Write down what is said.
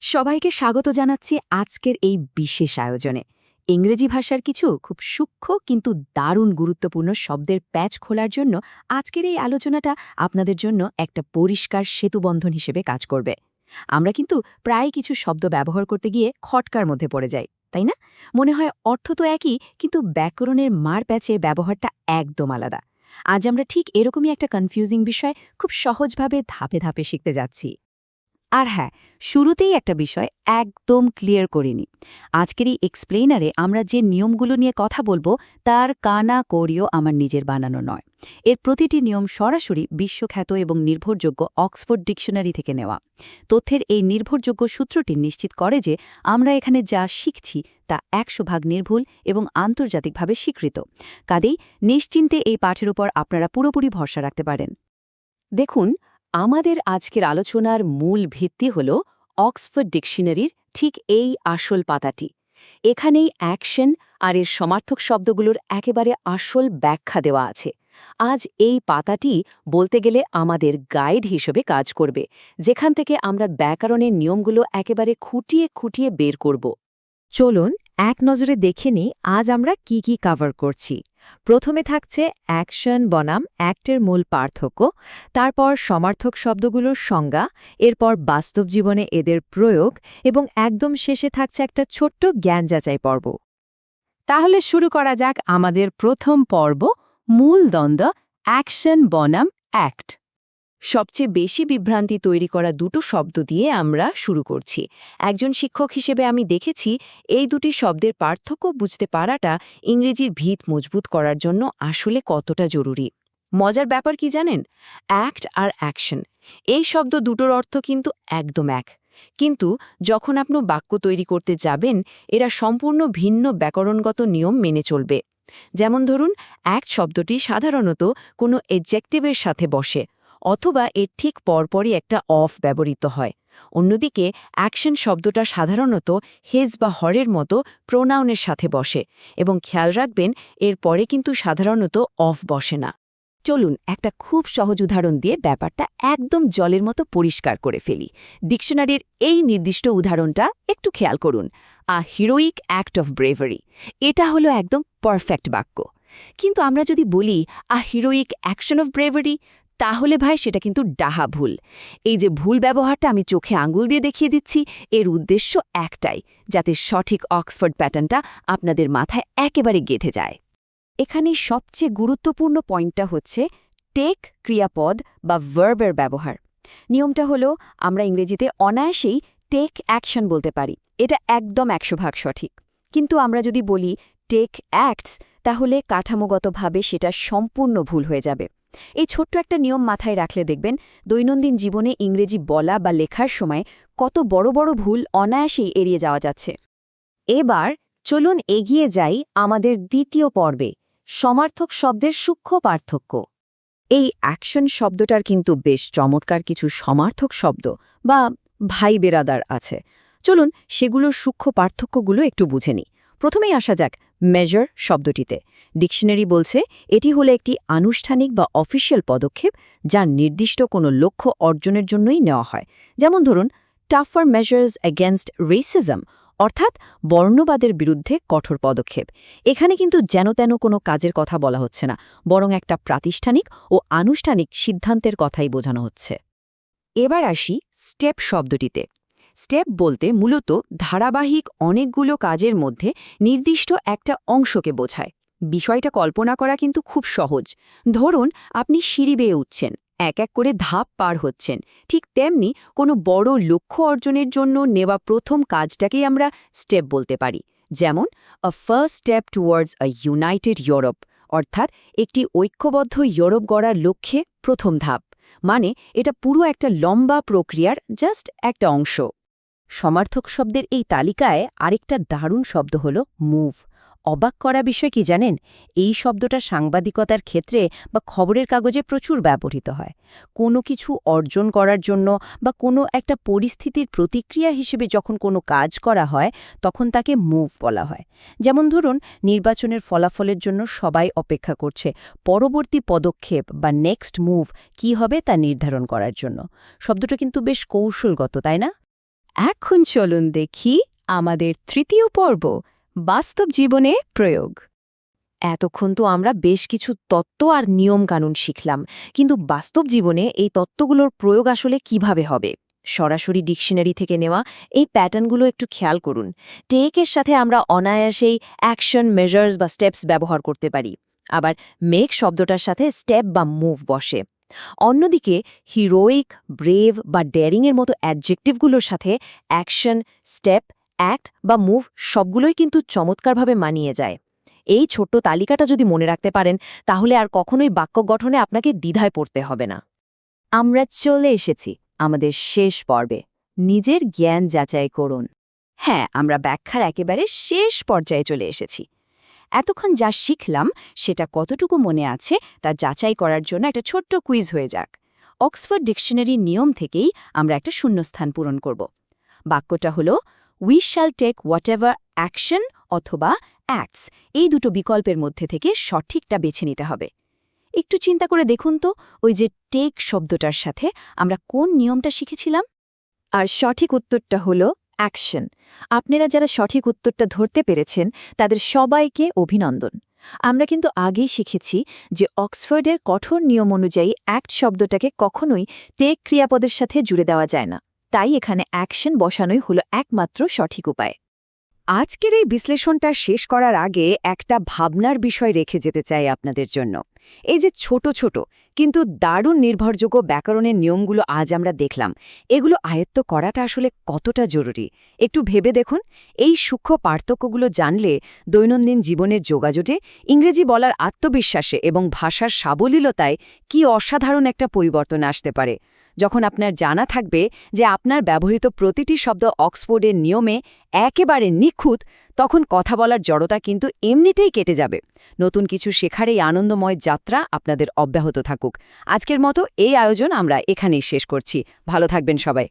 সবাইকে স্বাগত জানাচ্ছি আজকের এই বিশেষ আয়োজনে। ইংরেজি ভাষার কিছু খুব সূক্ষ্ম কিন্তু দারুণ গুরুত্বপূর্ণ শব্দের প্যাচ খোলার জন্য আজকের এই আলোচনাটা আপনাদের জন্য একটা পরিষ্কার সেতুবন্ধন হিসেবে কাজ করবে। আমরা কিন্তু প্রায় কিছু শব্দ ব্যবহার করতে গিয়ে খটকার মধ্যে পড়ে যাই, তাই না? মনে হয় অর্থ তো একই, কিন্তু ব্যাকরণের মার প্যাচে ব্যবহারটা একদম আলাদা। আজ আমরা ঠিক এরকমই একটা কনফিউজিং বিষয় খুব সহজভাবে ধাপে ধাপে শিখতে যাচ্ছি। আর হ্যাঁ, শুরুতেই একটা বিষয় একদম ক্লিয়ার করিনি। আজকের এই এক্সপ্লেইনারে আমরা যে নিয়মগুলো নিয়ে কথা বলবো তার কানা করিও আমার নিজের বানানো নয়। এর প্রতিটি নিয়ম সরাসরি বিশ্বখ্যাত এবং নির্ভরযোগ্য অক্সফোর্ড ডিকশনারি থেকে নেওয়া। তথ্যের এই নির্ভরযোগ্য সূত্রটি নিশ্চিত করে যে আমরা এখানে যা শিখছি তা ১০০% নির্ভুল এবং আন্তর্জাতিকভাবে স্বীকৃত। কাজেই নিশ্চিন্তে এই পাঠের উপর আপনারা পুরোপুরি ভরসা রাখতে পারেন। দেখুন, আমাদের আজকের আলোচনার মূল ভিত্তি হল অক্সফোর্ড ডিকশনারির ঠিক এই আসল পাতাটি। এখানেই অ্যাকশন আর এর সমার্থক শব্দগুলোর একেবারে আসল ব্যাখ্যা দেওয়া আছে। আজ এই পাতাটি বলতে গেলে আমাদের গাইড হিসেবে কাজ করবে, যেখান থেকে আমরা ব্যাকরণের নিয়মগুলো একেবারে খুঁটিয়ে খুঁটিয়ে বের করব। চলুন এক নজরে দেখে নিই আজ আমরা কি কি কভার করছি। প্রথমে থাকছে অ্যাকশন বনাম অ্যাক্টের মূল পার্থক্য, তারপর সমার্থক শব্দগুলোর সংজ্ঞা, এরপর বাস্তব জীবনে এদের প্রয়োগ এবং একদম শেষে থাকছে একটা ছোট্ট জ্ঞান যাচাই পর্ব। তাহলে শুরু করা যাক আমাদের প্রথম পর্ব, মূল দ্বন্দ্ব অ্যাকশন বনাম অ্যাক্ট। সবচেয়ে বেশি বিভ্রান্তি তৈরি করা দুটো শব্দ দিয়ে আমরা শুরু করছি। একজন শিক্ষক হিসেবে আমি দেখেছি এই দুটি শব্দের পার্থক্য বুঝতে পারাটা ইংরেজির ভিত মজবুত করার জন্য আসলে কতটা জরুরি। মজার ব্যাপার কি জানেন? অ্যাক্ট আর অ্যাকশন, এই শব্দ দুটোর অর্থ কিন্তু একদম এক। কিন্তু যখন আপনি বাক্য তৈরি করতে যাবেন, এরা সম্পূর্ণ ভিন্ন ব্যাকরণগত নিয়ম মেনে চলবে। যেমন ধরুন, অ্যাক্ট শব্দটি সাধারণত কোনো এডজেক্টিভের সাথে বসে, অথবা এর ঠিক পরপরই একটা অফ ব্যবহৃত হয়। অন্যদিকে অ্যাকশন শব্দটা সাধারণত হেজ বা হরের মতো প্রোনাউনের সাথে বসে, এবং খেয়াল রাখবেন এর পরে কিন্তু সাধারণত অফ বসে না। চলুন একটা খুব সহজ উদাহরণ দিয়ে ব্যাপারটা একদম জলের মতো পরিষ্কার করে ফেলি। ডিকশনারির এই নির্দিষ্ট উদাহরণটা একটু খেয়াল করুন। আ হিরোইক অ্যাক্ট অফ ব্রেভারি, এটা হলো একদম পারফেক্ট বাক্য। কিন্তু আমরা যদি বলি আ হিরোইক অ্যাকশন অফ ব্রেভারি, তাহলে ভাই সেটা কিন্তু ডাহা ভুল। এই যে ভুল ব্যবহারটা আমি চোখে আঙুল দিয়ে দেখিয়ে দিচ্ছি, এর উদ্দেশ্য একটাই, যাতে সঠিক অক্সফোর্ড প্যাটার্নটা আপনাদের মাথায় একেবারে গেঁথে যায়। এখানে সবচেয়ে গুরুত্বপূর্ণ পয়েন্টটা হচ্ছে টেক ক্রিয়াপদ বা ভার্বের ব্যবহার। নিয়মটা হলো আমরা ইংরেজিতে অনায়াসেই টেক অ্যাকশন বলতে পারি, এটা একদম ১০০% সঠিক। কিন্তু আমরা যদি বলি টেক অ্যাক্টস, তাহলে কাঠামোগতভাবে সেটা সম্পূর্ণ ভুল হয়ে যাবে। এই ছোট্ট একটা নিয়ম মাথায় রাখলে দেখবেন দৈনন্দিন জীবনে ইংরেজি বলা বা লেখার সময় কত বড় বড় ভুল অনায়াসেই এড়িয়ে যাওয়া যাচ্ছে। এবার চলুন এগিয়ে যাই আমাদের দ্বিতীয় পর্বে, সমার্থক শব্দের সূক্ষ্ম পার্থক্য। এই অ্যাকশন শব্দটার কিন্তু বেশ চমৎকার কিছু সমার্থক শব্দ বা ভাই বেরাদার আছে। চলুন সেগুলোর সূক্ষ্ম পার্থক্যগুলো একটু বুঝে নিই। প্রথমেই আসা যাক মেজার শব্দটিতে। ডিকশনারি বলছে এটি হলো একটি আনুষ্ঠানিক বা অফিসিয়াল পদক্ষেপ, যা নির্দিষ্ট কোনো লক্ষ্য অর্জনের জন্যই নেওয়া হয়। যেমন ধরুন, টাফার মেজার্স এগেনস্ট রেসিজম, অর্থাৎ বর্ণবাদের বিরুদ্ধে কঠোর পদক্ষেপ। এখানে কিন্তু যেন-তেন কোনো কাজের কথা বলা হচ্ছে না, বরং একটা প্রাতিষ্ঠানিক ও আনুষ্ঠানিক সিদ্ধান্তের কথাই বোঝানো হচ্ছে। এবার আসি স্টেপ শব্দটিতে। স্টেপ বলতে মূলত ধারাবাহিক অনেকগুলো কাজের মধ্যে নির্দিষ্ট একটা অংশকে বোঝায়। বিষয়টা কল্পনা করা কিন্তু খুব সহজ। ধরুন আপনি সিঁড়ি বেয়ে উঠছেন, এক এক করে ধাপ পার হচ্ছেন। ঠিক তেমনি কোনো বড় লক্ষ্য অর্জনের জন্য নেওয়া প্রথম কাজটাকেই আমরা স্টেপ বলতে পারি। যেমন আ ফার্স্ট স্টেপ টুয়ার্ডস আ ইউনাইটেড ইউরোপ, অর্থাৎ একটি ঐক্যবদ্ধ ইউরোপ গড়ার লক্ষ্যে প্রথম ধাপ। মানে এটা পুরো একটা লম্বা প্রক্রিয়ার জাস্ট একটা অংশ। সমার্থক শব্দের এই তালিকায় আরেকটা দারুণ শব্দ হল মুভ। অবাক করা বিষয় কি জানেন? এই শব্দটা সাংবাদিকতার ক্ষেত্রে বা খবরের কাগজে প্রচুর ব্যবহৃত হয়। কোনো কিছু অর্জন করার জন্য বা কোনো একটা পরিস্থিতির প্রতিক্রিয়া হিসেবে যখন কোনো কাজ করা হয়, তখন তাকে মুভ বলা হয়। যেমন ধরুন, নির্বাচনের ফলাফলের জন্য সবাই অপেক্ষা করছে, পরবর্তী পদক্ষেপ বা নেক্সট মুভ কী হবে তা নির্ধারণ করার জন্য। শব্দটা কিন্তু বেশ কৌশলগত, তাই না? এখন চলুন দেখি আমাদের তৃতীয় পর্ব, বাস্তব জীবনে প্রয়োগ। এতক্ষণ তো আমরা বেশ কিছু তত্ত্ব আর নিয়মকানুন শিখলাম, কিন্তু বাস্তব জীবনে এই তত্ত্বগুলোর প্রয়োগ আসলে কিভাবে হবে? সরাসরি ডিকশনারি থেকে নেওয়া এই প্যাটার্নগুলো একটু খেয়াল করুন। টেকের সাথে আমরা অনায়াসেই অ্যাকশন, মেজার্স বা স্টেপস ব্যবহার করতে পারি। আবার মেক শব্দটার সাথে স্টেপ বা মুভ বসে। অন্যদিকে হিরোইক, ব্রেভ বা ডেয়ারিংয়ের মতো অ্যাডজেক্টিভগুলোর সাথে অ্যাকশন, স্টেপ, অ্যাক্ট বা মুভ সবগুলোই কিন্তু চমৎকারভাবে মানিয়ে যায়। এই ছোট্ট তালিকাটা যদি মনে রাখতে পারেন, তাহলে আর কখনোই বাক্য গঠনে আপনাকে দ্বিধায় পড়তে হবে না। আমরা চলে এসেছি আমাদের শেষ পর্বে, নিজের জ্ঞান যাচাই করুন। হ্যাঁ, আমরা ব্যাখ্যার একেবারে শেষ পর্যায়ে চলে এসেছি। এতক্ষণ যা শিখলাম সেটা কতটুকু মনে আছে তা যাচাই করার জন্য একটা ছোট্ট কুইজ হয়ে যাক। অক্সফোর্ড ডিকশনারির নিয়ম থেকেই আমরা একটা শূন্যস্থান পূরণ করব। বাক্যটা হলো we shall take whatever action অথবা অ্যাক্টস, এই দুটো বিকল্পের মধ্যে থেকে সঠিকটা বেছে নিতে হবে। একটু চিন্তা করে দেখুন তো, ওই যে টেক শব্দটার সাথে আমরা কোন নিয়মটা শিখেছিলাম? আর সঠিক উত্তরটা হলো অ্যাকশন। আপনারা যারা সঠিক উত্তরটা ধরতে পেরেছেন তাদের সবাইকে অভিনন্দন। আমরা কিন্তু আগেই শিখেছি যে অক্সফোর্ডের কঠোর নিয়ম অনুযায়ী অ্যাক্ট শব্দটাকে কখনোই টেক ক্রিয়াপদের সাথে জুড়ে দেওয়া যায় না। তাই এখানে অ্যাকশন বসানোই হলো একমাত্র সঠিক উপায়। আজকের এই বিশ্লেষণটা শেষ করার আগে একটা ভাবনার বিষয় রেখে যেতে চাই আপনাদের জন্য। এই যে ছোট ছোট কিন্তু দারুণ নির্ভরযোগ্য ব্যাকরণের নিয়মগুলো আজ আমরা দেখলাম, এগুলো আয়ত্ত করাটা আসলে কতটা জরুরি একটু ভেবে দেখুন। এই সূক্ষ্ম পার্থক্যগুলো জানলে দৈনন্দিন জীবনের যোগাযোগে, ইংরেজি বলার আত্মবিশ্বাসে এবং ভাষার সাবলীলতায় কি অসাধারণ একটা পরিবর্তন আসতে পারে। যখন আপনার জানা থাকবে যে আপনার ব্যবহৃত প্রতিটি শব্দ অক্সফোর্ডের নিয়মে একেবারে নিখুঁত, তখন কথা বলার জড়তা কিন্তু এমনিতেই কেটে যাবে। নতুন কিছু শেখার এই আনন্দময় যাত্রা আপনাদের অব্যাহত থাকুক। আজকের মতো এই আয়োজন আমরা এখানেই শেষ করছি। ভালো থাকবেন সবাই।